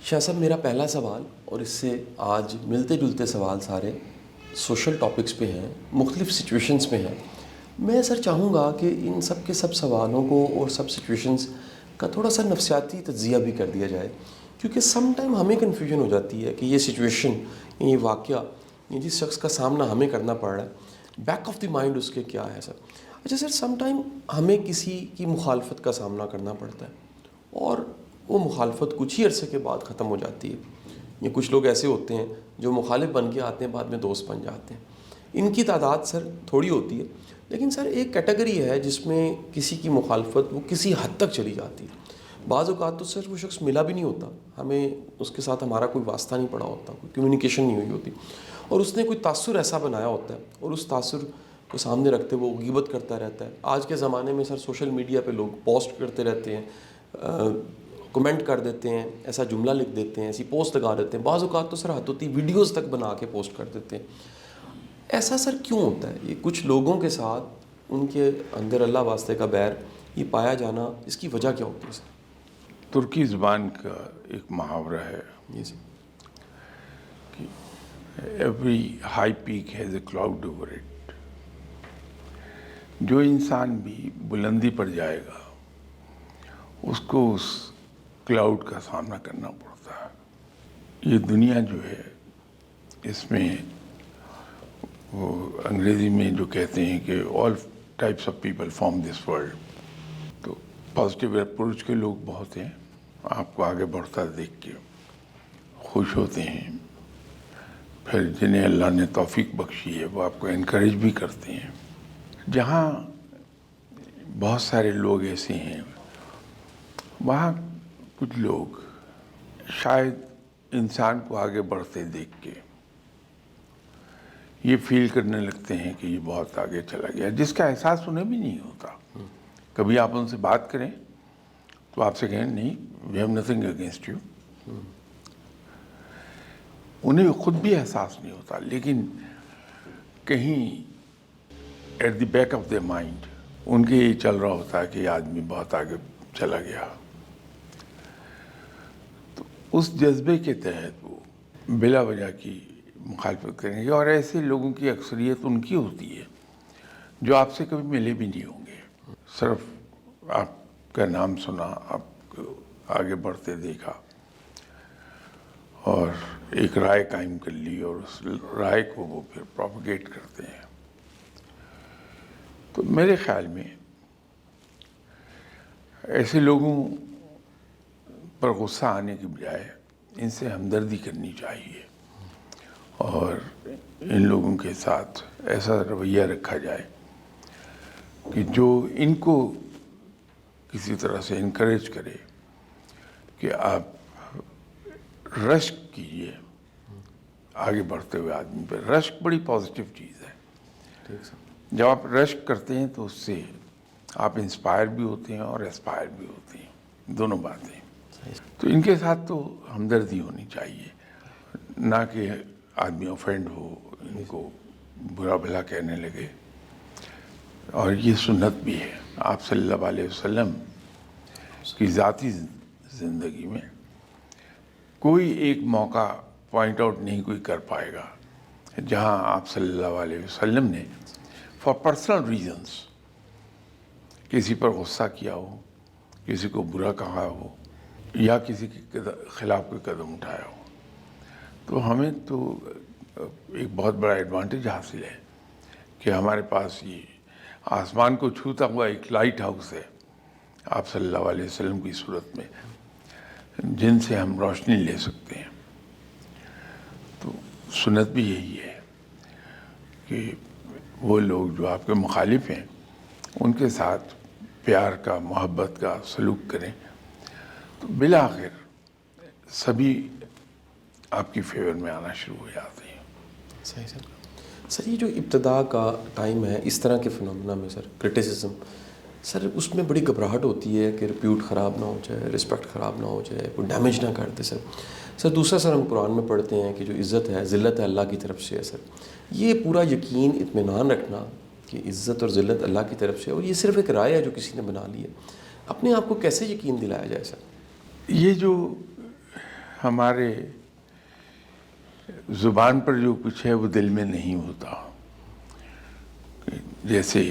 شاہ صاحب میرا پہلا سوال، اور اس سے آج ملتے جلتے سوال سارے سوشل ٹاپکس پہ ہیں، مختلف سچویشنز پہ ہیں. میں سر چاہوں گا کہ ان سب کے سب سوالوں کو اور سب سچویشنز کا تھوڑا سا نفسیاتی تجزیہ بھی کر دیا جائے، کیونکہ سم ٹائم ہمیں کنفیوژن ہو جاتی ہے کہ یہ سچویشن، یہ واقعہ، یہ جس شخص کا سامنا ہمیں کرنا پڑ رہا ہے، بیک آف دی مائنڈ اس کے کیا ہے سر. اچھا سر، سم ٹائم ہمیں کسی کی مخالفت کا سامنا کرنا پڑتا ہے اور وہ مخالفت کچھ ہی عرصے کے بعد ختم ہو جاتی ہے. یہ کچھ لوگ ایسے ہوتے ہیں جو مخالف بن کے آتے ہیں، بعد میں دوست بن جاتے ہیں. ان کی تعداد سر تھوڑی ہوتی ہے، لیکن سر ایک کیٹیگری ہے جس میں کسی کی مخالفت وہ کسی حد تک چلی جاتی ہے. بعض اوقات تو سر وہ شخص ملا بھی نہیں ہوتا، ہمیں اس کے ساتھ ہمارا کوئی واسطہ نہیں پڑا ہوتا، کوئی کمیونیکیشن نہیں ہوئی ہوتی، اور اس نے کوئی تاثر ایسا بنایا ہوتا ہے اور اس تاثر کو سامنے رکھتے وہ غیبت کرتا رہتا ہے. آج کے زمانے میں سر سوشل میڈیا پہ لوگ پوسٹ کرتے رہتے ہیں، کمنٹ کر دیتے ہیں، ایسا جملہ لکھ دیتے ہیں، ایسی پوسٹ لگا دیتے ہیں. بعض اوقات تو سر حد ہوتی ویڈیوز تک بنا کے پوسٹ کر دیتے ہیں. ایسا سر کیوں ہوتا ہے؟ یہ کچھ لوگوں کے ساتھ ان کے اندر اللہ واسطے کا بیر یہ پایا جانا، اس کی وجہ کیا ہوتی ہے سر؟ ترکی زبان کا ایک محاورہ ہے جی سر. کہ every high peak has a cloud over it. جو انسان بھی بلندی پر جائے گا اس کو اس کلاؤڈ کا سامنا کرنا پڑتا ہے. یہ دنیا جو ہے اس میں وہ انگریزی میں جو کہتے ہیں کہ all types of people form this world. تو پازیٹیو اپروچ کے لوگ بہت ہیں، آپ کو آگے بڑھتا دیکھ کے خوش ہوتے ہیں. پھر جنہیں اللہ نے توفیق بخشی ہے وہ آپ کو انکریج بھی کرتے ہیں. جہاں بہت سارے لوگ ایسے ہیں وہاں کچھ لوگ شاید انسان کو آگے بڑھتے دیکھ کے یہ فیل کرنے لگتے ہیں کہ یہ بہت آگے چلا گیا، جس کا احساس انہیں بھی نہیں ہوتا. کبھی آپ ان سے بات کریں تو آپ سے کہیں نہیں، we have nothing against you. انہیں خود بھی احساس نہیں ہوتا، لیکن کہیں at the back of their mind ان کے یہ چل رہا ہوتا ہے کہ یہ آدمی بہت آگے چلا گیا. تو اس جذبے کے تحت وہ بلا وجہ کی مخالفت کریں گے، اور ایسے لوگوں کی اکثریت ان کی ہوتی ہے جو آپ سے کبھی ملے بھی نہیں ہوں گے. صرف آپ کا نام سنا، آپ کو آگے بڑھتے دیکھا اور ایک رائے قائم کر لی، اور اس رائے کو وہ پھر پروپیگیٹ کرتے ہیں. تو میرے خیال میں ایسے لوگوں پر غصہ آنے کی بجائے ان سے ہمدردی کرنی چاہیے، اور ان لوگوں کے ساتھ ایسا رویہ رکھا جائے کہ جو ان کو کسی طرح سے انکریج کرے کہ آپ رشک کیجیے آگے بڑھتے ہوئے آدمی پہ. رشک بڑی پازیٹیو چیز ہے. ٹھیک سر. جب آپ رشک کرتے ہیں تو اس سے آپ انسپائر بھی ہوتے ہیں اور اسپائر بھی ہوتے ہیں، دونوں باتیں. تو ان کے ساتھ تو ہمدردی ہونی چاہیے، نہ کہ آدمی اوفینڈ ہو، ان کو برا بھلا کہنے لگے. اور یہ سنت بھی ہے آپ صلی اللہ علیہ وسلم کی ذاتی زندگی میں. کوئی ایک موقع پوائنٹ آؤٹ نہیں کوئی کر پائے گا جہاں آپ صلی اللہ علیہ وسلم نے فار پرسنل ریزنس کسی پر غصہ کیا ہو، کسی کو برا کہا ہو، یا کسی کے خلاف کوئی قدم اٹھایا ہو. تو ہمیں تو ایک بہت بڑا ایڈوانٹیج حاصل ہے کہ ہمارے پاس یہ آسمان کو چھوتا ہوا ایک لائٹ ہاؤس ہے آپ صلی اللہ علیہ وسلم کی صورت میں، جن سے ہم روشنی لے سکتے ہیں. تو سنت بھی یہی ہے کہ وہ لوگ جو آپ کے مخالف ہیں ان کے ساتھ پیار کا، محبت کا سلوک کریں، تو بالآخر سبھی آپ کی فیور میں آنا شروع ہو جاتے ہیں. صحیح سر. سر یہ جو ابتدا کا ٹائم ہے اس طرح کے فنومنا میں سر، کرٹیسزم، سر اس میں بڑی گھبراہٹ ہوتی ہے کہ ریپیوٹ خراب نہ ہو جائے، رسپیکٹ خراب نہ ہو جائے، کوئی ڈیمیج نہ کر دے سر. سر دوسرا سر ہم قرآن میں پڑھتے ہیں کہ جو عزت ہے، ذلت ہے اللہ کی طرف سے ہے سر. یہ پورا یقین، اطمینان رکھنا کہ عزت اور ذلت اللہ کی طرف سے ہے، اور یہ صرف ایک رائے ہے جو کسی نے بنا لی ہے، اپنے آپ کو کیسے یقین دلایا جائے سر؟ یہ جو ہمارے زبان پر جو کچھ ہے وہ دل میں نہیں ہوتا. جیسے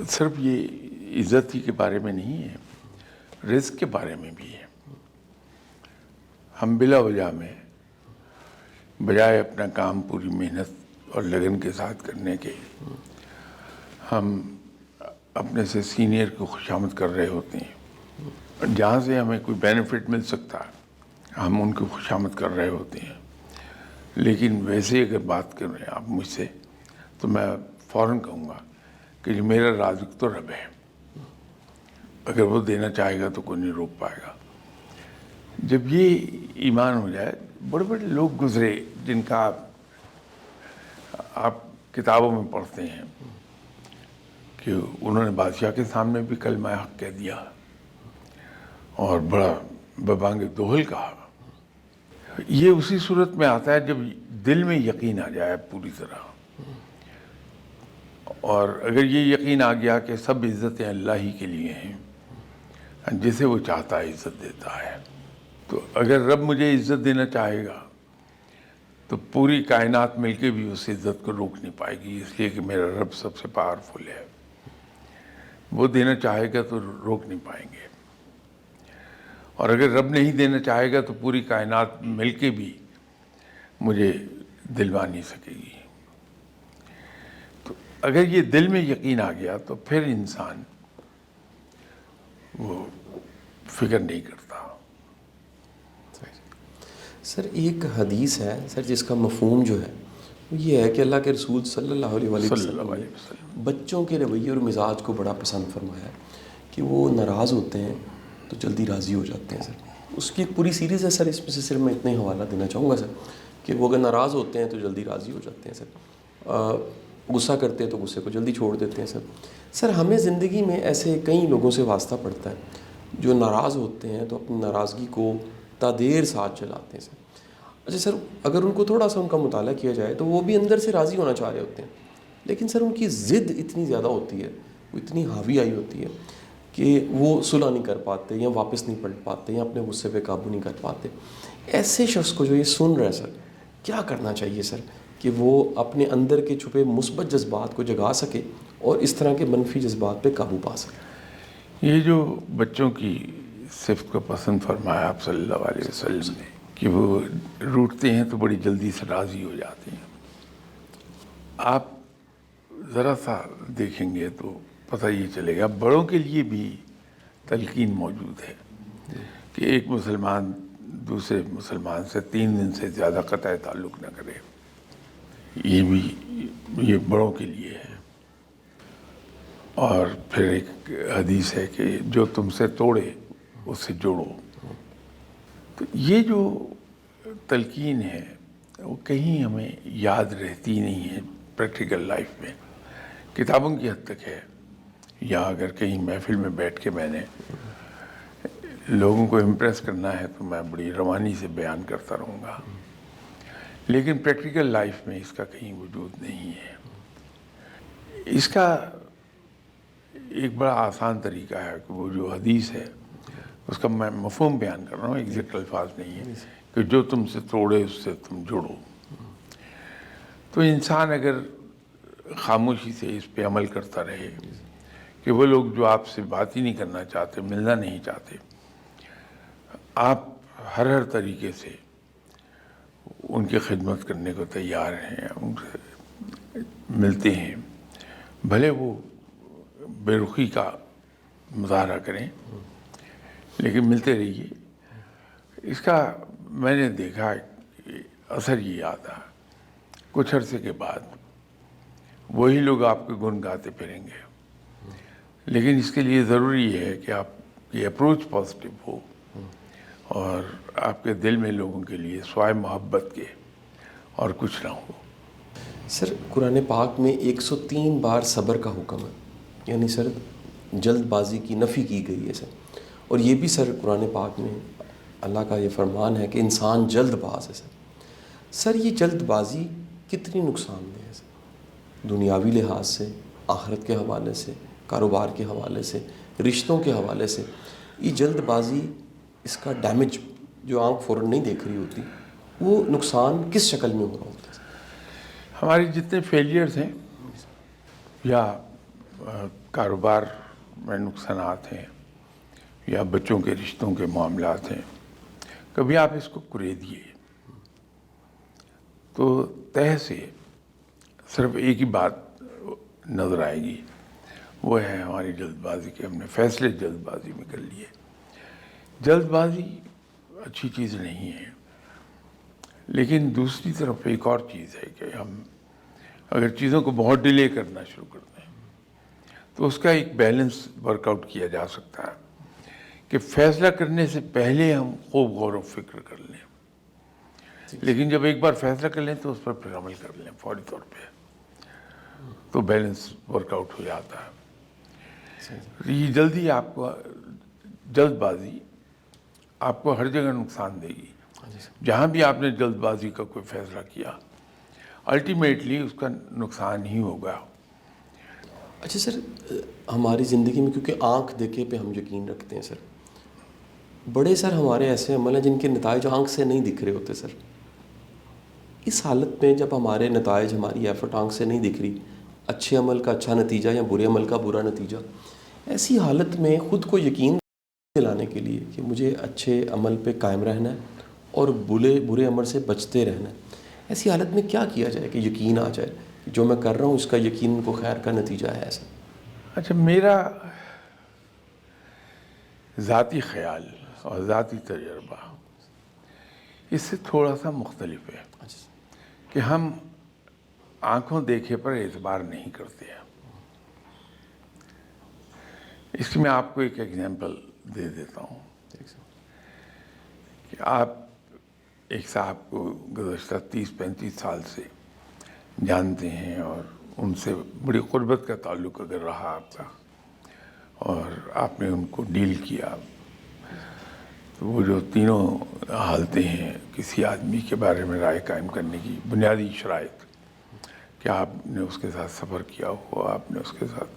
صرف یہ عزت ہی کے بارے میں نہیں ہے, رزق کے بارے میں بھی ہے. ہم بلا وجہ میں بجائے اپنا کام پوری محنت اور لگن کے ساتھ کرنے کے, ہم اپنے سے سینئر کو خوشامد کر رہے ہوتے ہیں. جہاں سے ہمیں کوئی بینیفٹ مل سکتا ہے ہم ان کو خوشامد کر رہے ہوتے ہیں. لیکن ویسے اگر بات کر رہے ہیں آپ مجھ سے تو میں فوراً کہوں گا کہ جو میرا رازق تو رب ہے, اگر وہ دینا چاہے گا تو کوئی نہیں روک پائے گا. جب یہ ایمان ہو جائے, بڑے بڑے لوگ گزرے جن کا آپ کتابوں میں پڑھتے ہیں کہ انہوں نے بادشاہ کے سامنے بھی کلمہ حق کہہ دیا اور بڑا ببانگ دوہل کہا. یہ اسی صورت میں آتا ہے جب دل میں یقین آ جائے پوری طرح, اور اگر یہ یقین آ گیا کہ سب عزتیں اللہ ہی کے لیے ہیں, جسے وہ چاہتا ہے عزت دیتا ہے. تو اگر رب مجھے عزت دینا چاہے گا تو پوری کائنات مل کے بھی اس عزت کو روک نہیں پائے گی, اس لیے کہ میرا رب سب سے پاورفل ہے. وہ دینا چاہے گا تو روک نہیں پائیں گے, اور اگر رب نہیں دینا چاہے گا تو پوری کائنات مل کے بھی مجھے دلوا نہیں سکے گی. تو اگر یہ دل میں یقین آ گیا تو پھر انسان وہ فکر نہیں کرتا. سر ایک حدیث ہے سر جس کا مفہوم جو ہے وہ یہ ہے کہ اللہ کے رسول صلی اللہ علیہ وسلم نے بچوں کے رویے اور مزاج کو بڑا پسند فرمایا ہے کہ وہ ناراض ہوتے ہیں تو جلدی راضی ہو جاتے ہیں. سر اس کی ایک پوری سیریز ہے سر, اس میں سے صرف میں اتنے حوالہ دینا چاہوں گا سر کہ وہ اگر ناراض ہوتے ہیں تو جلدی راضی ہو جاتے ہیں سر, غصہ کرتے ہیں تو غصے کو جلدی چھوڑ دیتے ہیں. سر ہمیں زندگی میں ایسے کئی لوگوں سے واسطہ پڑتا ہے جو ناراض ہوتے ہیں تو اپنی ناراضگی کو تا دیر ساتھ چلاتے ہیں سر. اچھا سر, اگر ان کو تھوڑا سا ان کا مطالعہ کیا جائے تو وہ بھی اندر سے راضی ہونا چاہ رہے ہوتے ہیں, لیکن سر ان کی ضد اتنی زیادہ ہوتی ہے, وہ اتنی حاوی آئی ہوتی ہے کہ وہ صلح نہیں کر پاتے یا واپس نہیں پلٹ پاتے یا اپنے غصے پہ قابو نہیں کر پاتے. ایسے شخص کو جو یہ سن رہا ہے سر, کیا کرنا چاہیے سر کہ وہ اپنے اندر کے چھپے مثبت جذبات کو جگا سکے اور اس طرح کے منفی جذبات پہ قابو پا سکے؟ یہ جو بچوں کی صفت کو پسند فرمایا آپ صلی اللہ علیہ وسلم نے کہ وہ روٹتے ہیں تو بڑی جلدی سے راضی ہو جاتے ہیں, آپ ذرا سا دیکھیں گے تو پتہ یہ چلے گا بڑوں کے لیے بھی تلقین موجود ہے کہ ایک مسلمان دوسرے مسلمان سے 3 دن سے زیادہ قطع تعلق نہ کرے. یہ بڑوں کے لیے ہے. اور پھر ایک حدیث ہے کہ جو تم سے توڑے اس سے جوڑو. تو یہ جو تلقین ہے وہ کہیں ہمیں یاد رہتی نہیں ہے پریکٹیکل لائف میں, کتابوں کی حد تک ہے, یا اگر کہیں محفل میں بیٹھ کے میں نے لوگوں کو امپریس کرنا ہے تو میں بڑی روانی سے بیان کرتا رہوں گا, لیکن پریکٹیکل لائف میں اس کا کہیں وجود نہیں ہے. اس کا ایک بڑا آسان طریقہ ہے کہ وہ جو حدیث ہے اس کا میں مفہوم بیان کر رہا ہوں, ایگزیکٹ الفاظ نہیں ہے, کہ جو تم سے توڑے اس سے تم جوڑو. تو انسان اگر خاموشی سے اس پہ عمل کرتا رہے کہ وہ لوگ جو آپ سے بات ہی نہیں کرنا چاہتے, ملنا نہیں چاہتے, آپ ہر طریقے سے ان کی خدمت کرنے کو تیار ہیں, ان سے ملتے ہیں, بھلے وہ بے رخی کا مظاہرہ کریں لیکن ملتے رہیے. اس کا میں نے دیکھا کہ اثر یہ آتا کچھ عرصے کے بعد وہی لوگ آپ کے گن گاتے پھریں گے, لیکن اس کے لیے ضروری ہے کہ آپ کی اپروچ پازیٹیو ہو اور آپ کے دل میں لوگوں کے لیے سوائے محبت کے اور کچھ نہ ہو. سر قرآن پاک میں 103 بار صبر کا حکم ہے, یعنی سر جلد بازی کی نفی کی گئی ہے سر. اور یہ بھی سر قرآن پاک میں اللہ کا یہ فرمان ہے کہ انسان جلد باز ہے سر. سر یہ جلد بازی کتنی نقصان دہ ہے سر, دنیاوی لحاظ سے, آخرت کے حوالے سے, کاروبار کے حوالے سے, رشتوں کے حوالے سے. یہ جلد بازی اس کا ڈیمیج جو آنکھ فوراً نہیں دیکھ رہی ہوتی، وہ نقصان کس شکل میں ہو رہا ہوتا ہے؟ ہمارے جتنے فیلئرز ہیں یا کاروبار میں نقصانات ہیں یا بچوں کے رشتوں کے معاملات ہیں، کبھی آپ اس کو کریدیے تو تہ سے صرف ایک ہی بات نظر آئے گی، وہ ہے ہماری جلد بازی کہ ہم نے فیصلے جلد بازی میں کر لیے۔ جلد بازی اچھی چیز نہیں ہے، لیکن دوسری طرف ایک اور چیز ہے کہ ہم اگر چیزوں کو بہت ڈیلے کرنا شروع کرتے ہیں تو اس کا ایک بیلنس ورک آؤٹ کیا جا سکتا ہے کہ فیصلہ کرنے سے پہلے ہم خوب غور و فکر کر لیں، لیکن جب ایک بار فیصلہ کر لیں تو اس پر پھر عمل کر لیں فوری طور پہ، تو بیلنس ورک آؤٹ ہو جاتا ہے۔ یہ جلد بازی آپ کو ہر جگہ نقصان دے گی۔ جہاں بھی آپ نے جلد بازی کا کوئی فیصلہ کیا، الٹیمیٹلی اس کا نقصان ہی ہوگا۔ اچھا سر، ہماری زندگی میں کیونکہ آنکھ دیکھے پہ ہم یقین رکھتے ہیں سر، بڑے سر ہمارے ایسے عمل ہیں جن کے نتائج آنکھ سے نہیں دکھ رہے ہوتے سر۔ اس حالت میں جب ہمارے نتائج، ہماری ایفرٹ آنکھ سے نہیں دکھ رہی، اچھے عمل کا اچھا نتیجہ یا برے عمل کا برا نتیجہ، ایسی حالت میں خود کو یقین دلانے کے لیے کہ مجھے اچھے عمل پہ قائم رہنا ہے اور برے عمل سے بچتے رہنا ہے، ایسی حالت میں کیا کیا جائے کہ یقین آ جائے کہ جو میں کر رہا ہوں اس کا یقین کو خیر کا نتیجہ ہے ایسا؟ اچھا، میرا ذاتی خیال اور ذاتی تجربہ اس سے تھوڑا سا مختلف ہے کہ ہم آنکھوں دیکھے پر اعتبار نہیں کرتے ہیں۔ اس کی میں آپ کو ایک ایگزامپل دے دیتا ہوں کہ آپ ایک صاحب کو گزشتہ 30-35 سال سے جانتے ہیں اور ان سے بڑی قربت کا تعلق اگر رہا آپ کا، اور آپ نے ان کو ڈیل کیا، تو وہ جو تینوں حالتیں ہیں کسی آدمی کے بارے میں رائے قائم کرنے کی بنیادی شرائط، کہ آپ نے اس کے ساتھ سفر کیا ہو، آپ نے اس کے ساتھ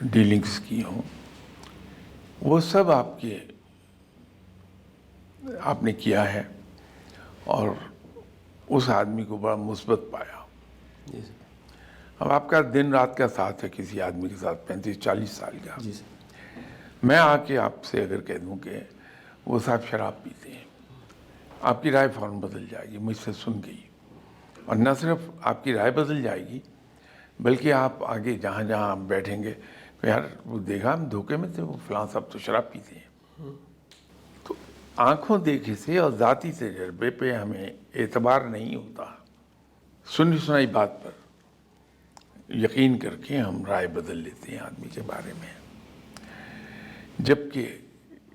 ڈیلنگز کی ہوں، وہ سب آپ نے کیا ہے اور اس آدمی کو بڑا مثبت پایا۔ اب آپ کا دن رات کا ساتھ ہے کسی آدمی کے ساتھ 35-40 سال کا، میں آ کے آپ سے اگر کہہ دوں کہ وہ صاحب شراب پیتے ہیں، آپ کی رائے فوراً بدل جائے گی مجھ سے سن کے ہی، اور نہ صرف آپ کی رائے بدل جائے گی بلکہ آپ آگے جہاں جہاں آپ بیٹھیں گے کہ یار وہ دیکھا ہم دھوکے میں تھے، وہ فلاں صاحب تو شراب پیتے ہیں۔ تو آنکھوں دیکھے سے اور ذاتی تجربے پہ ہمیں اعتبار نہیں ہوتا، سنی سنائی بات پر یقین کر کے ہم رائے بدل لیتے ہیں آدمی کے بارے میں، جبکہ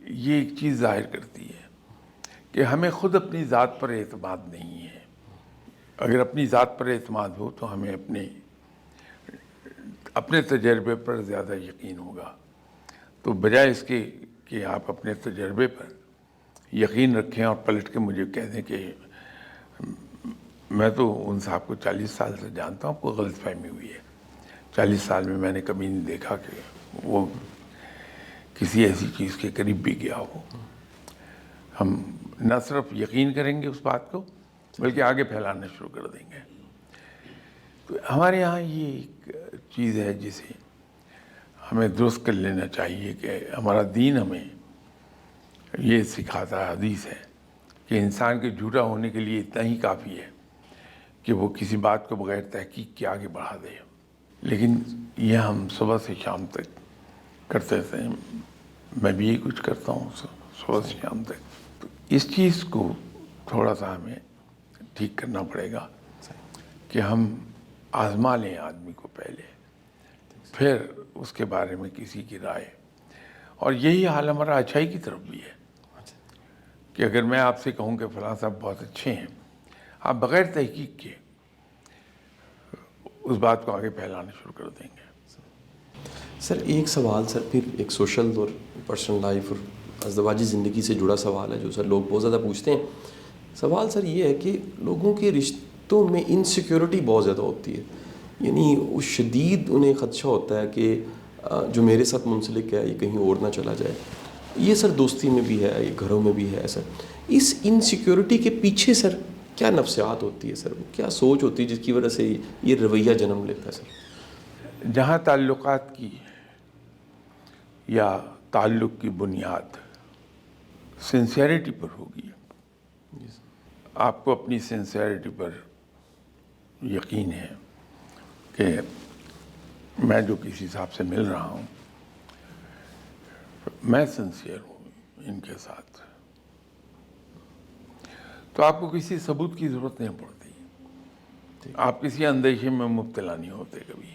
یہ ایک چیز ظاہر کرتی ہے کہ ہمیں خود اپنی ذات پر اعتماد نہیں ہے۔ اگر اپنی ذات پر اعتماد ہو تو ہمیں اپنے تجربے پر زیادہ یقین ہوگا، تو بجائے اس کے کہ آپ اپنے تجربے پر یقین رکھیں اور پلٹ کے مجھے کہہ دیں کہ میں تو ان صاحب کو 40 سال سے جانتا ہوں، آپ کو غلط فہمی ہوئی ہے، 40 سال میں میں نے کبھی نہیں دیکھا کہ وہ کسی ایسی چیز کے قریب بھی گیا ہو۔ ہم نہ صرف یقین کریں گے اس بات کو بلکہ آگے پھیلانا شروع کر دیں گے۔ تو ہمارے یہاں یہ ایک چیز ہے جسے ہمیں درست کر لینا چاہیے کہ ہمارا دین ہمیں یہ سکھاتا ہے، حدیث ہے کہ انسان کے جھوٹا ہونے کے لیے اتنا ہی کافی ہے کہ وہ کسی بات کو بغیر تحقیق کے آگے بڑھا دے، لیکن یہ ہم صبح سے شام تک کرتے تھے، میں بھی یہی کچھ کرتا ہوں صبح سے شام تک۔ تو اس چیز کو تھوڑا سا ہمیں ٹھیک کرنا پڑے گا کہ ہم آزما لیں آدمی کو پہلے، پھر اس کے بارے میں کسی کی رائے، اور یہی حال ہمارا اچھائی کی طرف بھی ہے کہ اگر میں آپ سے کہوں کہ فلاں صاحب بہت اچھے ہیں، آپ بغیر تحقیق کے اس بات کو آگے پھیلانا شروع کر دیں گے۔ سر ایک سوال سر، پھر ایک سوشل اور پرسنل لائف اور ازدواجی زندگی سے جڑا سوال ہے جو سر لوگ بہت زیادہ پوچھتے ہیں۔ سوال سر یہ ہے کہ لوگوں کے رشتوں میں انسیکیورٹی بہت زیادہ ہوتی ہے، یعنی اس شدید انہیں خدشہ ہوتا ہے کہ جو میرے ساتھ منسلک ہے یہ کہیں اور نہ چلا جائے۔ یہ سر دوستی میں بھی ہے, یہ گھروں میں بھی ہے سر. اس انسیکیورٹی کے پیچھے سر کیا نفسیات ہوتی ہے سر, وہ کیا سوچ ہوتی ہے جس کی وجہ سے یہ رویہ جنم لیتا ہے سر؟ جہاں تعلقات کی یا تعلق کی بنیاد سنسیئرٹی پر ہوگی, آپ کو اپنی سنسیئرٹی پر یقین ہے کہ میں جو کسی صاحب سے مل رہا ہوں میں سنسیئر ہوں ان کے ساتھ, تو آپ کو کسی ثبوت کی ضرورت نہیں پڑتی, آپ کسی اندیشے میں مبتلا نہیں ہوتے کبھی.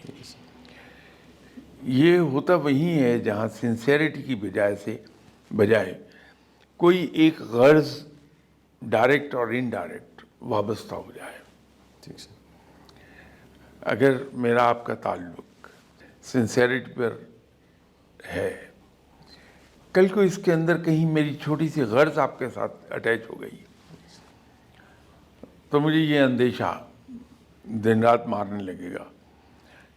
یہ ہوتا وہی ہے جہاں سنسیئرٹی کی بجائے کوئی ایک غرض ڈائریکٹ اور انڈائریکٹ وابستہ ہو جائے. ٹھیک سر. اگر میرا آپ کا تعلق سنسیئرٹی پر ہے, کل کو اس کے اندر کہیں میری چھوٹی سی غرض آپ کے ساتھ اٹیچ ہو گئی تو مجھے یہ اندیشہ دن رات مارنے لگے گا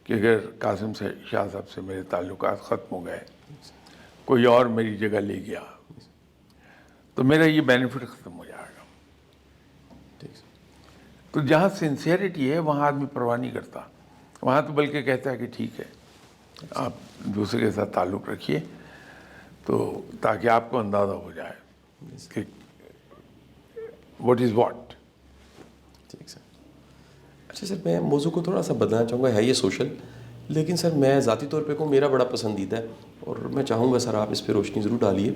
کہ اگر قاسم سے شاہ صاحب سے میرے تعلقات ختم ہو گئے, کوئی اور میری جگہ لے گیا, تو میرا یہ بینیفٹ ختم ہو جائے گا. تو جہاں سنسیئرٹی ہے وہاں آدمی پرواہ نہیں کرتا, وہاں تو بلکہ کہتا ہے کہ ٹھیک ہے آپ دوسرے کے ساتھ تعلق رکھیے, تو تاکہ آپ کو اندازہ ہو جائے کہ واٹ از واٹ. ٹھیک سر. اچھا سر, میں موضوع کو تھوڑا سا بدلنا چاہوں گا, ہے یہ سوشل, لیکن سر میں ذاتی طور پہ کو میرا بڑا پسندیدہ ہے اور میں چاہوں گا سر آپ اس پہ روشنی ضرور ڈالیے.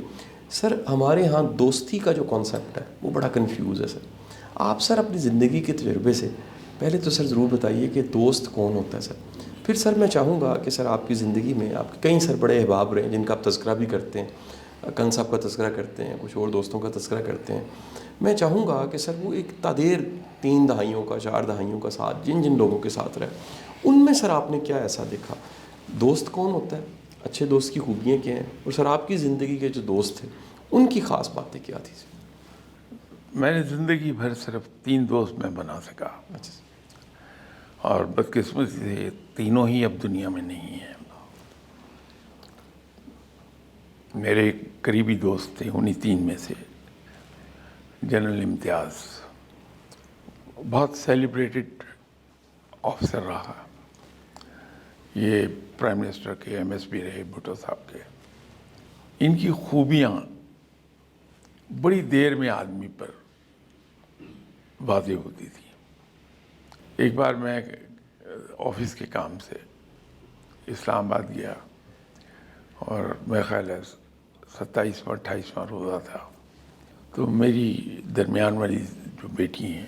سر ہمارے ہاں دوستی کا جو کانسیپٹ ہے وہ بڑا کنفیوز ہے سر. آپ سر اپنی زندگی کے تجربے سے پہلے تو سر ضرور بتائیے کہ دوست کون ہوتا ہے سر. پھر سر میں چاہوں گا کہ سر آپ کی زندگی میں آپ کے کئی سر بڑے احباب رہے ہیں جن کا آپ تذکرہ بھی کرتے ہیں, کن صاحب کا تذکرہ کرتے ہیں, کچھ اور دوستوں کا تذکرہ کرتے ہیں. میں چاہوں گا کہ سر وہ ایک تادیر 3 دہائیوں کا 4 دہائیوں کا ساتھ جن لوگوں کے ساتھ رہے, ان میں سر آپ نے کیا ایسا دیکھا, دوست کون ہوتا ہے, اچھے دوست کی خوبیاں کیا ہیں, اور سر آپ کی زندگی کے جو دوست تھے ان کی خاص باتیں کیا تھی سر؟ میں نے زندگی بھر صرف 3 دوست میں بنا سکا, اچھا سر. اور بدقسمتی سے تینوں ہی اب دنیا میں نہیں ہیں. میرے ایک قریبی دوست تھے, انہی 3 میں سے جنرل امتیاز, بہت سیلیبریٹڈ آفیسر رہا, یہ پرائم منسٹر کے ایم ایس پی رہے بھٹو صاحب کے. ان کی خوبیاں بڑی دیر میں آدمی پر واضح ہوتی تھی. ایک بار میں آفس کے کام سے اسلام آباد گیا اور میرا خیال ہے 27واں 28واں روزہ تھا, تو میری درمیان والی جو بیٹی ہیں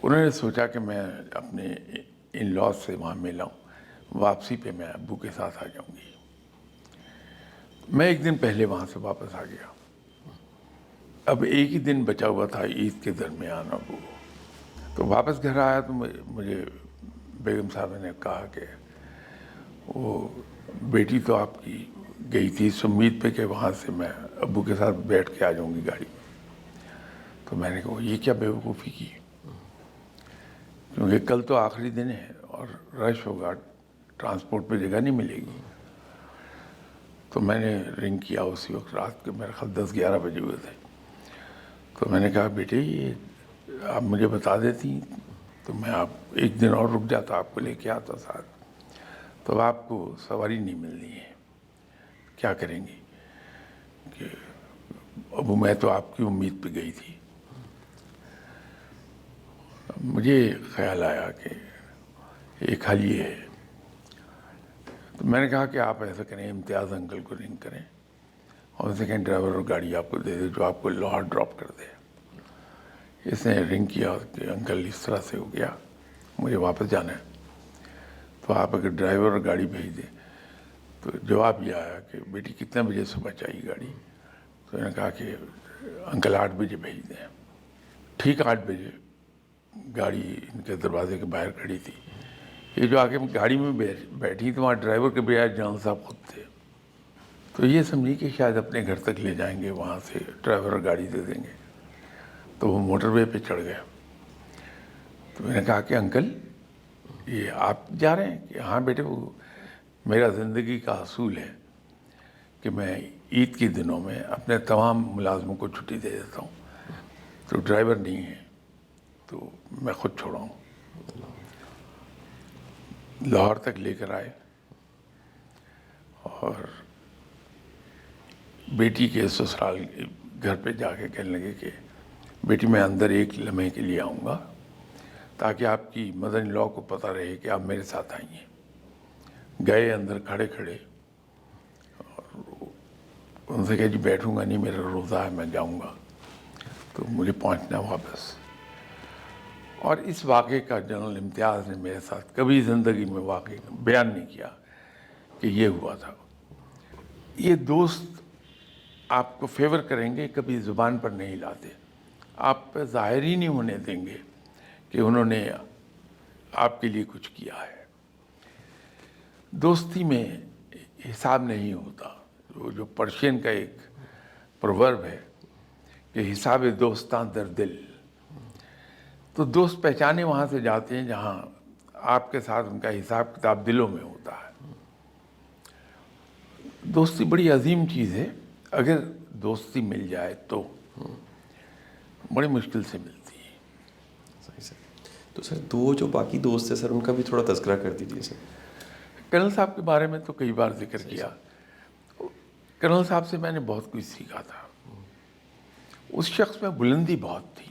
انہوں نے سوچا کہ میں اپنے ان لاز سے وہاں ملا ہوں, واپسی پہ میں ابو کے ساتھ آ جاؤں گی. میں ایک دن پہلے وہاں سے واپس آ گیا. اب ایک ہی دن بچا ہوا تھا عید کے درمیان. ابو تو واپس گھر آیا تو مجھے بیگم صاحب نے کہا کہ وہ بیٹی تو آپ کی گئی تھی اس امید پہ کہ وہاں سے میں ابو کے ساتھ بیٹھ کے آ جاؤں گی گاڑی میں. تو میں نے کہا یہ کیا بیوقوفی کی, کیونکہ کل تو آخری دن ہے اور رش ہوگا, ٹرانسپورٹ پہ جگہ نہیں ملے گی. تو میں نے رنگ کیا اسی وقت, رات کے میرے خیال 10-11 بجے ہوئے تھے. تو میں نے کہا بیٹے یہ آپ مجھے بتا دیتی تو میں آپ ایک دن اور رک جاتا, آپ کو لے کے آتا ساتھ. تو آپ کو سواری نہیں ملنی ہے, کیا کریں گی؟ کہ ابو میں تو آپ کی امید پہ گئی تھی. مجھے خیال آیا کہ ایک حل یہ ہے. تو میں نے کہا کہ آپ ایسا کریں, امتیاز انکل کو رنگ کریں اور سیکنڈ ڈرائیور اور گاڑی آپ کو دے دے جو آپ کو لاہور ڈراپ کر دے. اس نے رنگ کیا کہ انکل اس طرح سے ہو گیا, مجھے واپس جانا ہے, تو آپ اگر ڈرائیور اور گاڑی بھیج دیں. تو جواب یہ آیا کہ بیٹی کتنے بجے صبح چاہیے گاڑی؟ تو میں نے کہا کہ انکل 8 بجے بھیج دیں. ٹھیک 8 بجے گاڑی ان کے دروازے کے باہر کھڑی تھی. یہ جو آگے گاڑی میں بیٹھی تو وہاں ڈرائیور کے بجائے جنرل صاحب خود تھے. تو یہ سمجھی کہ شاید اپنے گھر تک لے جائیں گے, وہاں سے ڈرائیور اور گاڑی دے دیں گے. تو وہ موٹر وے پہ چڑھ گیا. تو میں نے کہا کہ انکل یہ آپ جا رہے ہیں؟ کہ ہاں بیٹے, وہ میرا زندگی کا اصول ہے کہ میں عید کے دنوں میں اپنے تمام ملازموں کو چھٹی دے دیتا ہوں. تو ڈرائیور نہیں ہے تو میں خود چھوڑا ہوں. لاہور تک لے کر آئے اور بیٹی کے سسرال گھر پہ جا کے کہنے لگے کہ بیٹی میں اندر ایک لمحے کے لیے آؤں گا تاکہ آپ کی مدر ان لا کو پتہ رہے کہ آپ میرے ساتھ آئی ہیں. گئے اندر کھڑے کھڑے اور ان سے کہا جی بیٹھوں گا نہیں, میرا روزہ ہے, میں جاؤں گا, تو مجھے پہنچنا واپس. اور اس واقعے کا جنرل امتیاز نے میرے ساتھ کبھی زندگی میں واقعے بیان نہیں کیا کہ یہ ہوا تھا. یہ دوست آپ کو فیور کریں گے, کبھی زبان پر نہیں لاتے, آپ پہ ظاہر ہی نہیں ہونے دیں گے کہ انہوں نے آپ کے لیے کچھ کیا ہے. دوستی میں حساب نہیں ہوتا. جو پرشین کا ایک پروورب ہے کہ حساب دوستاں در دل, تو دوست پہچانے وہاں سے جاتے ہیں جہاں آپ کے ساتھ ان کا حساب کتاب دلوں میں ہوتا ہے. دوستی بڑی عظیم چیز ہے. اگر دوستی مل جائے تو بڑی مشکل سے ملتی ہے. صحیح سر. تو سر دو جو باقی دوست ہیں سر, ان کا بھی تھوڑا تذکرہ کر دیجیے سر. کرنل صاحب کے بارے میں تو کئی بار ذکر کیا. کرنل صاحب سے میں نے بہت کچھ سیکھا تھا. اس شخص میں بلندی بہت تھی.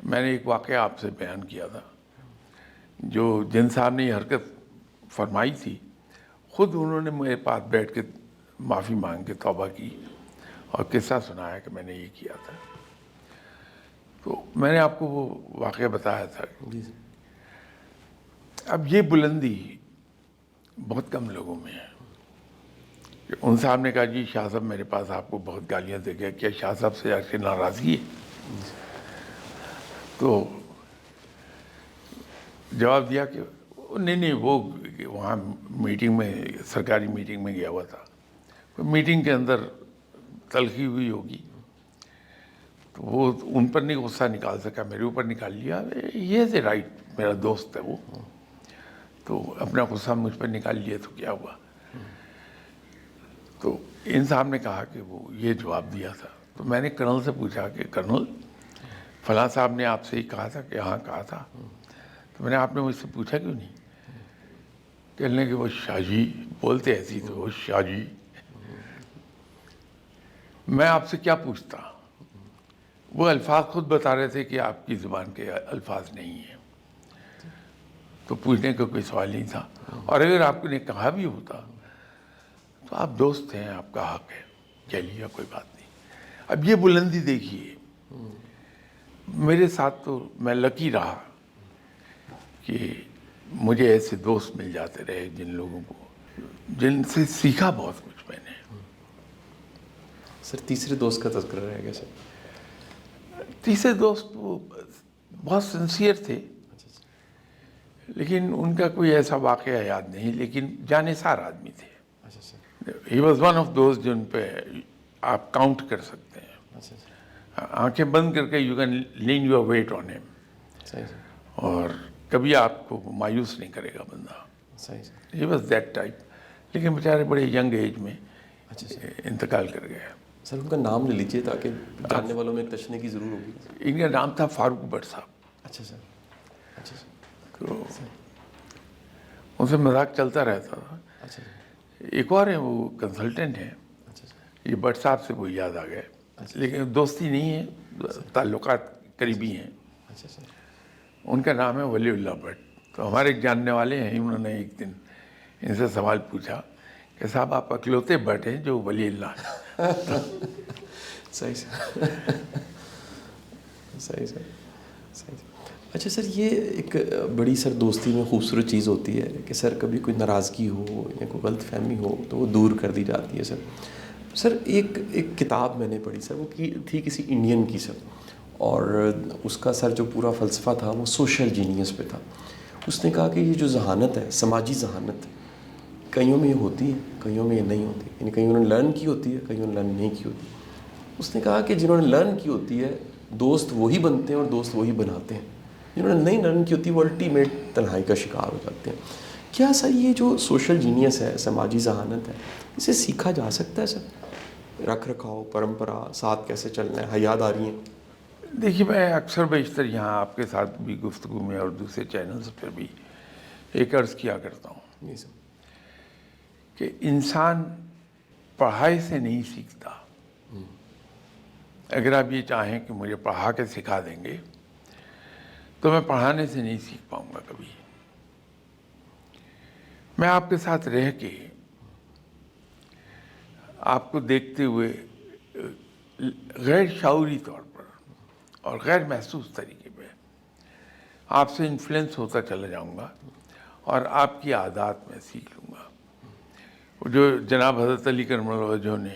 میں نے ایک واقعہ آپ سے بیان کیا تھا. جو جن صاحب نے یہ حرکت فرمائی تھی, خود انہوں نے میرے پاس بیٹھ کے معافی مانگ کے توبہ کی اور قصہ سنایا کہ میں نے یہ کیا تھا. تو میں نے آپ کو وہ واقعہ بتایا تھا. جی سر. اب یہ بلندی بہت کم لوگوں میں ہے. کہ ان صاحب نے کہا جی شاہ صاحب میرے پاس آپ کو بہت گالیاں دے گیا, کیا شاہ صاحب سے ایسی ناراضگی ہے؟ تو جواب دیا کہ نہیں وہ وہاں میٹنگ میں, سرکاری میٹنگ میں گیا ہوا تھا, میٹنگ کے اندر تلخی ہوئی ہوگی تو وہ ان پر نہیں غصہ نکال سکا, میرے اوپر نکال لیا. یہ سے رائٹ, میرا دوست ہے وہ, تو اپنا غصہ مجھ پر نکال لیا تو کیا ہوا. تو ان صاحب نے کہا کہ وہ یہ جواب دیا تھا. تو میں نے کرنل سے پوچھا کہ کرنل فلاں صاحب نے آپ سے ہی کہا تھا کہ ہاں کہا تھا. تو میں نے آپ نے مجھ سے پوچھا کیوں نہیں؟ کہنے کہ وہ شاہ جی بولتے ایسی تو وہ شاہ جی, میں آپ سے کیا پوچھتا. وہ الفاظ خود بتا رہے تھے کہ آپ کی زبان کے الفاظ نہیں ہیں, تو پوچھنے کا کوئی سوال نہیں تھا. اور اگر آپ نے کہا بھی ہوتا تو آپ دوست ہیں, آپ کا حق ہے, چلیے کوئی بات نہیں. اب یہ بلندی دیکھیے, میرے ساتھ تو میں لکی رہا کہ مجھے ایسے دوست مل جاتے رہے جن لوگوں کو, جن سے سیکھا بہت کچھ میں نے. سر تیسرے دوست کا تذکرہ رہے گا سر. تیسرے دوست وہ بہت سنسیئر تھے, لیکن ان کا کوئی ایسا واقعہ یاد نہیں, لیکن جانثار آدمی تھے. اچھا sir. He was one of those جن پہ آپ کاؤنٹ کر سکتے ہیں. اچھا سر. آنکھیں بند کر کے you can lean your weight on him, صحیح سر. اور کبھی آپ کو مایوس نہیں کرے گا بندہ. صحیح sir. He was that type. لیکن بیچارے بڑے ینگ ایج میں اچھا سر. انتقال کر گئے. سر ان کا نام لے لیجیے تاکہ جاننے والوں میں ایک تشنے کی ضرور ہوگی. ان کا نام تھا فاروق بٹ صاحب. اچھا سر. اچھا سر. تو ان سے مذاق چلتا رہتا تھا. اچھا سر. ایک اور ہیں, وہ کنسلٹنٹ ہیں. اچھا سر. یہ بٹ صاحب سے وہ یاد آ گئے, لیکن دوستی نہیں ہے, تعلقات قریبی ہیں. اچھا سر. ان کا نام ہے ولی اللہ بٹ. تو ہمارے ایک جاننے والے ہیں, انہوں نے ایک دن ان سے سوال پوچھا کہ صاحب آپ اکلوتے بٹ ہیں جو ولی اللہ ہیں. صحیح سر. صحیح سر. صحیح سر. اچھا سر, یہ ایک بڑی سر دوستی میں خوبصورت چیز ہوتی ہے کہ سر کبھی کوئی ناراضگی ہو یا کوئی غلط فہمی ہو تو وہ دور کر دی جاتی ہے سر. سر ایک کتاب میں نے پڑھی سر, وہ تھی کسی انڈین کی سر, اور اس کا سر جو پورا فلسفہ تھا وہ سوشل جینیس پہ تھا. اس نے کہا کہ یہ جو ذہانت ہے, سماجی ذہانت, کئیوں میں یہ ہوتی ہے, کئیوں میں یہ نہیں ہوتی. یعنی کئیوں نے لرن کی ہوتی ہے, کئیوں نے لرن نہیں کی ہوتی. اس نے کہا کہ جنہوں نے لرن کی ہوتی ہے دوست وہی بنتے ہیں اور دوست وہی بناتے ہیں. جنہوں نے نہیں لرن کی ہوتی ہے وہ الٹیمیٹ تنہائی کا شکار ہو جاتے ہیں. کیا سر یہ جو سوشل جینیس ہے, سماجی ذہانت ہے, اسے سیکھا جا سکتا ہے سر؟ رکھ رکھاؤ, پرمپرا, ساتھ کیسے چلنا ہے, حیاداریاں. دیکھیے میں اکثر بیشتر یہاں آپ کے ساتھ بھی گفتگو میں اور دوسرے چینلز پر بھی ایک عرض کیا کرتا ہوں جی سر. کہ انسان پڑھائی سے نہیں سیکھتا. اگر آپ یہ چاہیں کہ مجھے پڑھا کے سکھا دیں گے تو میں پڑھانے سے نہیں سیکھ پاؤں گا کبھی. میں آپ کے ساتھ رہ کے آپ کو دیکھتے ہوئے غیر شعوری طور پر اور غیر محسوس طریقے پہ آپ سے انفلوئنس ہوتا چلا جاؤں گا اور آپ کی عادات میں سیکھ لوں گا. جو جناب حضرت علی کرم اللہ وجہہ نے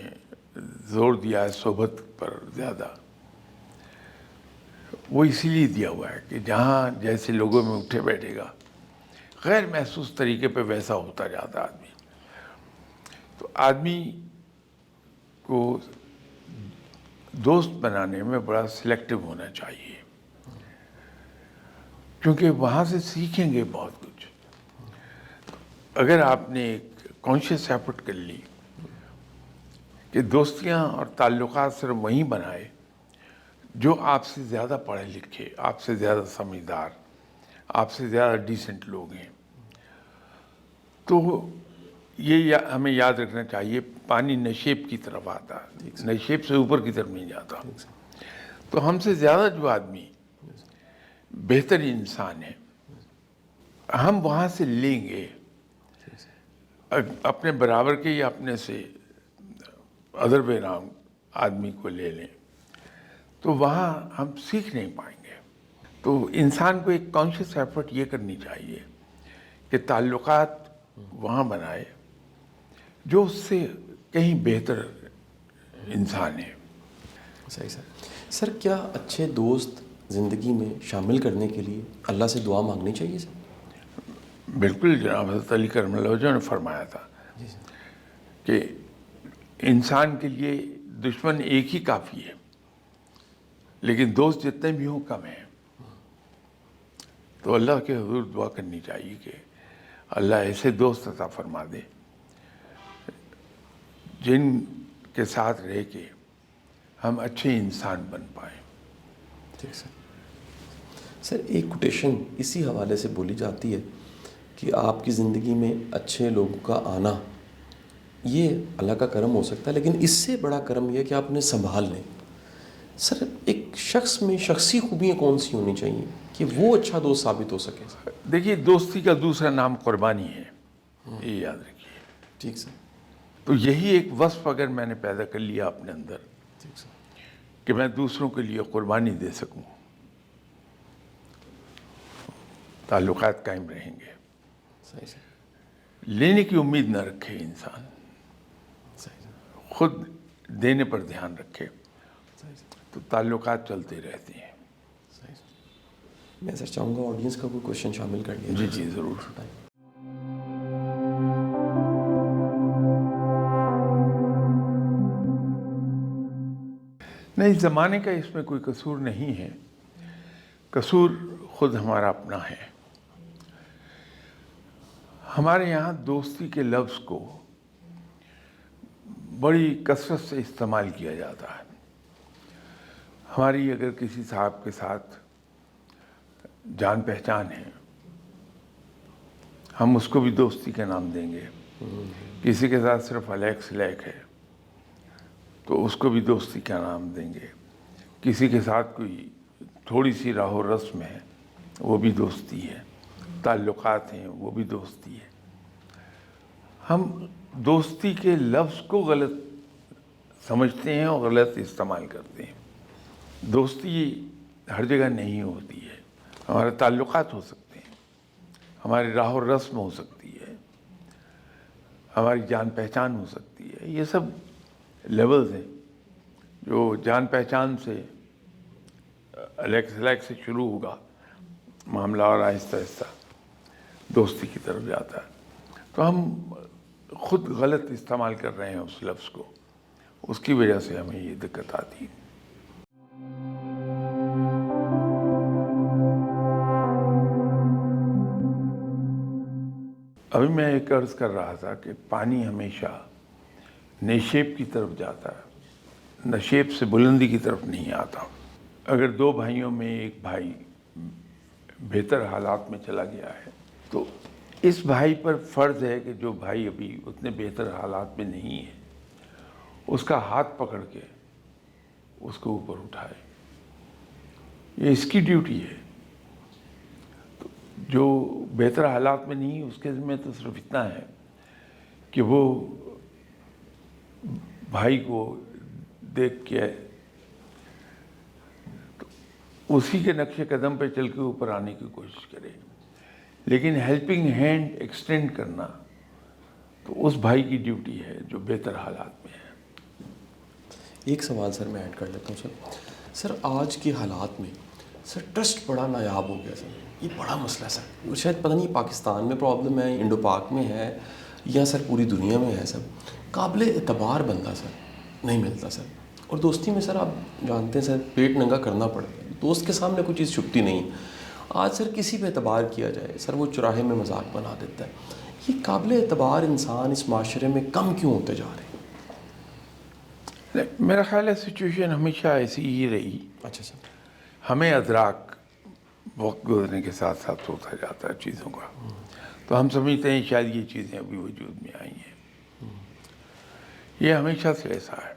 زور دیا ہے صحبت پر زیادہ, وہ اسی لیے دیا ہوا ہے کہ جہاں جیسے لوگوں میں اٹھے بیٹھے گا غیر محسوس طریقے پہ ویسا ہوتا جاتا آدمی. تو آدمی کو دوست بنانے میں بڑا سلیکٹو ہونا چاہیے, کیونکہ وہاں سے سیکھیں گے بہت کچھ. اگر آپ نے ایک کانشیس ایفرٹ کر لی کہ دوستیاں اور تعلقات صرف وہیں بنائے جو آپ سے زیادہ پڑھے لکھے, آپ سے زیادہ سمجھدار, آپ سے زیادہ ڈیسنٹ لوگ ہیں, تو یہ ہمیں یاد رکھنا چاہیے پانی نشیب کی طرف آتا ہے, نشیب سے اوپر کی طرف نہیں جاتا. تو ہم سے زیادہ جو آدمی بہتر انسان ہے ہم وہاں سے لیں گے. اپنے برابر کے یا اپنے سے ادر وے راؤنڈ آدمی کو لے لیں تو وہاں ہم سیکھ نہیں پائیں گے. تو انسان کو ایک کانشیس ایفرٹ یہ کرنی چاہیے کہ تعلقات وہاں بنائے جو اس سے کہیں بہتر انسان ہے. صحیح سر. سر کیا اچھے دوست زندگی میں شامل کرنے کے لیے اللہ سے دعا مانگنی چاہیے سر؟ بالکل. جناب حضرت علی کرم اللہ وجہہ نے فرمایا تھا کہ انسان کے لیے دشمن ایک ہی کافی ہے, لیکن دوست جتنے بھی ہوں کم ہیں. تو اللہ کے حضور دعا کرنی چاہیے کہ اللہ ایسے دوست عطا فرما دے جن کے ساتھ رہ کے ہم اچھے انسان بن پائیں. ٹھیک سر. سر ایک کوٹیشن اسی حوالے سے بولی جاتی ہے کہ آپ کی زندگی میں اچھے لوگوں کا آنا یہ اللہ کا کرم ہو سکتا ہے, لیکن اس سے بڑا کرم یہ ہے کہ آپ انہیں سنبھال لیں. سر ایک شخص میں شخصی خوبیاں کون سی ہونی چاہیے کہ وہ اچھا دوست ثابت ہو سکے؟ دیکھیے دوستی کا دوسرا نام قربانی ہے, یہ یاد رکھیے. ٹھیک سر. تو یہی ایک وصف اگر میں نے پیدا کر لیا اپنے اندر ٹھیک سر. کہ میں دوسروں کے لیے قربانی دے سکوں, تعلقات قائم رہیں گے. صحیح سر. لینے کی امید نہ رکھے انسان, صحیح سر. خود دینے پر دھیان رکھے صحیح سر. تو تعلقات چلتے رہتے ہیں. صحیح سر. میں سر چاہوں گا آڈینس کا کوئی کوشچن شامل کر لیا. جی جی ضرور. نہیں, زمانے کا اس میں کوئی قصور نہیں ہے, قصور خود ہمارا اپنا ہے. ہمارے یہاں دوستی کے لفظ کو بڑی کثرت سے استعمال کیا جاتا ہے. ہماری اگر کسی صاحب کے ساتھ جان پہچان ہے ہم اس کو بھی دوستی کا نام دیں گے. کسی کے ساتھ صرف الیکس لیک ہے تو اس کو بھی دوستی کا نام دیں گے. کسی کے ساتھ کوئی تھوڑی سی راہ و رسم ہے وہ بھی دوستی ہے, تعلقات ہیں وہ بھی دوستی ہے. ہم دوستی کے لفظ کو غلط سمجھتے ہیں اور غلط استعمال کرتے ہیں. دوستی ہر جگہ نہیں ہوتی ہے. ہمارے تعلقات ہو سکتے ہیں, ہماری راہ و رسم ہو سکتی ہے, ہماری جان پہچان ہو سکتی ہے. یہ سب لیولز ہیں جو جان پہچان سے الیکس سے شروع ہوگا معاملہ اور آہستہ آہستہ دوستی کی طرف جاتا ہے. تو ہم خود غلط استعمال کر رہے ہیں اس لفظ کو, اس کی وجہ سے ہمیں یہ دقت آتی ہے. ابھی میں ایک عرض کر رہا تھا کہ پانی ہمیشہ نشیب کی طرف جاتا ہے، نشیب سے بلندی کی طرف نہیں آتا۔ اگر دو بھائیوں میں ایک بھائی بہتر حالات میں چلا گیا ہے تو اس بھائی پر فرض ہے کہ جو بھائی ابھی اتنے بہتر حالات میں نہیں ہے اس کا ہاتھ پکڑ کے اس کو اوپر اٹھائے، یہ اس کی ڈیوٹی ہے۔ تو جو بہتر حالات میں نہیں اس کے ذمہ تو صرف اتنا ہے کہ وہ بھائی کو دیکھ کے اسی کے نقش قدم پہ چل کے اوپر آنے کی کوشش کرے، لیکن ہیلپنگ ہینڈ ایکسٹینڈ کرنا تو اس بھائی کی ڈیوٹی ہے جو بہتر حالات میں ہے۔ ایک سوال سر میں ایڈ کر لیتا ہوں سر آج کے حالات میں سر ٹرسٹ بڑا نایاب ہو گیا سر، یہ بڑا مسئلہ ہے سر، شاید پتہ نہیں پاکستان میں پرابلم ہے، انڈو پاک میں ہے، یا سر پوری دنیا میں ہے سر، قابل اعتبار بندہ سر نہیں ملتا سر، اور دوستی میں سر آپ جانتے ہیں سر پیٹ ننگا کرنا پڑتا ہے، دوست کے سامنے کوئی چیز چھپتی نہیں۔ آج سر کسی پہ اعتبار کیا جائے سر وہ چوراہے میں مذاق بنا دیتا ہے، یہ قابل اعتبار انسان اس معاشرے میں کم کیوں ہوتے جا رہے ہیں؟ میرا خیال ہے سچویشن ہمیشہ ایسی ہی رہی، اچھا سر، ہمیں ادراک وقت گزرنے کے ساتھ ساتھ ہوتا جاتا ہے چیزوں کا، تو ہم سمجھتے ہیں شاید یہ چیزیں ابھی وجود میں آئی ہیں، یہ ہمیشہ سے ایسا ہے۔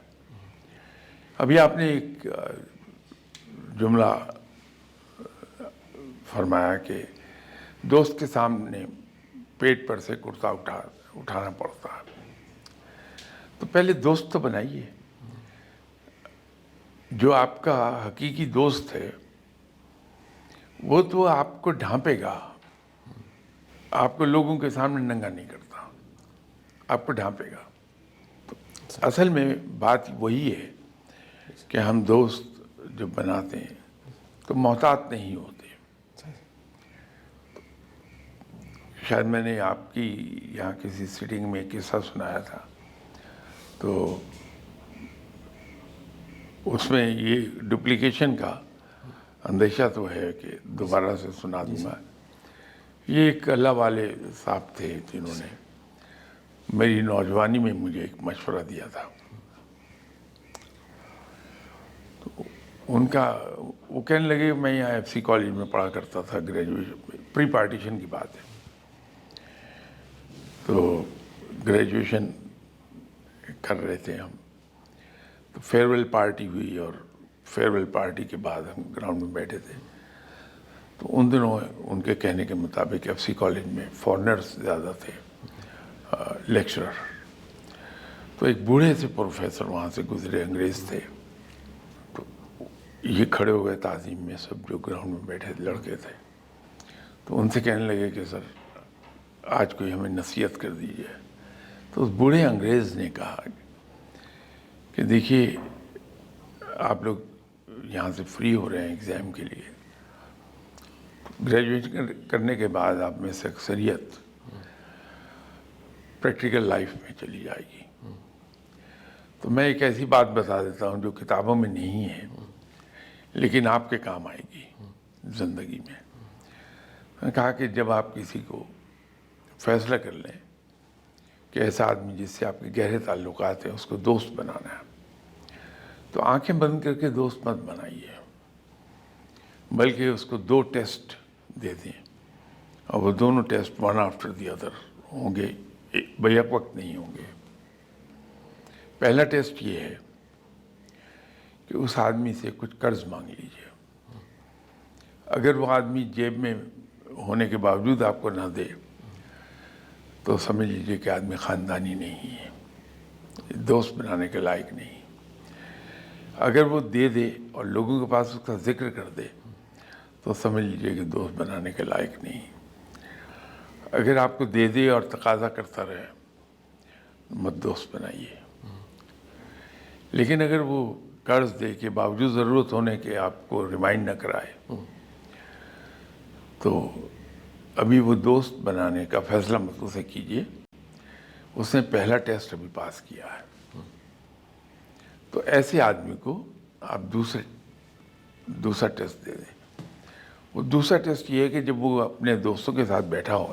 ابھی آپ نے ایک جملہ فرمایا کہ دوست کے سامنے پیٹ پر سے کرتا اٹھانا پڑتا ہے، تو پہلے دوست تو بنائیے، جو آپ کا حقیقی دوست ہے وہ تو آپ کو ڈھانپے گا، آپ کو لوگوں کے سامنے ننگا نہیں کرتا، آپ کو ڈھانپے گا۔ تو اصل میں بات وہی ہے کہ ہم دوست جب بناتے ہیں تو محتاط نہیں ہوتے۔ شاید میں نے آپ کی یہاں کسی سیٹنگ میں قصہ سنایا تھا، تو اس میں یہ ڈپلیکیشن کا اندیشہ تو ہے کہ دوبارہ سے سنا دوں گا۔ یہ ایک اللہ والے صاحب تھے جنہوں نے میری نوجوانی میں مجھے ایک مشورہ دیا تھا، تو ان کا وہ کہنے لگے، میں یہاں ایف سی کالج میں پڑھا کرتا تھا، گریجویشن پری پارٹیشن کی بات ہے، تو گریجویشن کر رہے تھے ہم، تو فیئر ویل پارٹی ہوئی، اور فیئر ویل پارٹی کے بعد ہم گراؤنڈ میں بیٹھے تھے، تو ان دنوں ان کے کہنے کے مطابق ایف سی کالج میں فارنرز زیادہ تھے، لیکچرر، تو ایک بوڑھے سے پروفیسر وہاں سے گزرے، انگریز تھے، تو یہ کھڑے ہو گئے تعظیم میں، سب جو گراؤنڈ میں بیٹھے لڑکے تھے، تو ان سے کہنے لگے کہ سر آج کوئی ہمیں نصیحت کر دیجیے۔ تو اس بوڑھے انگریز نے کہا کہ دیکھیے آپ لوگ یہاں سے فری ہو رہے ہیں ایگزام کے لیے، گریجویشن کرنے کے بعد آپ میں سے اکثریت پریکٹیکل لائف میں چلی جائے گی، تو میں ایک ایسی بات بتا دیتا ہوں جو کتابوں میں نہیں ہے لیکن آپ کے کام آئے گی زندگی میں۔ میں نے کہا کہ جب آپ کسی کو فیصلہ کر لیں کہ ایسا آدمی جس سے آپ کے گہرے تعلقات ہیں اس کو دوست بنانا ہے، تو آنکھیں بند کر کے دوست مت بنائیے، بلکہ اس کو 2 ٹیسٹ دے دیں، اور وہ دونوں test one after the other ہوں گے، بیک وقت نہیں ہوں گے۔ پہلا ٹیسٹ یہ ہے کہ اس آدمی سے کچھ قرض مانگ لیجیے، اگر وہ آدمی جیب میں ہونے کے باوجود آپ کو نہ دے تو سمجھ لیجیے کہ آدمی خاندانی نہیں ہے، دوست بنانے کے لائق نہیں۔ اگر وہ دے دے اور لوگوں کے پاس اس کا ذکر کر دے تو سمجھ لیجیے کہ دوست بنانے کے لائق نہیں۔ اگر آپ کو دے دے اور تقاضا کرتا رہے مت دوست بنائیے، لیکن اگر وہ قرض دے کے باوجود ضرورت ہونے کے آپ کو ریمائنڈ نہ کرائے تو ابھی وہ دوست بنانے کا فیصلہ مت اسے کیجیے، اس نے پہلا ٹیسٹ ابھی پاس کیا ہے۔ تو ایسے آدمی کو آپ دوسرا ٹیسٹ دے دیں۔ وہ دوسرا ٹیسٹ یہ ہے کہ جب وہ اپنے دوستوں کے ساتھ بیٹھا ہو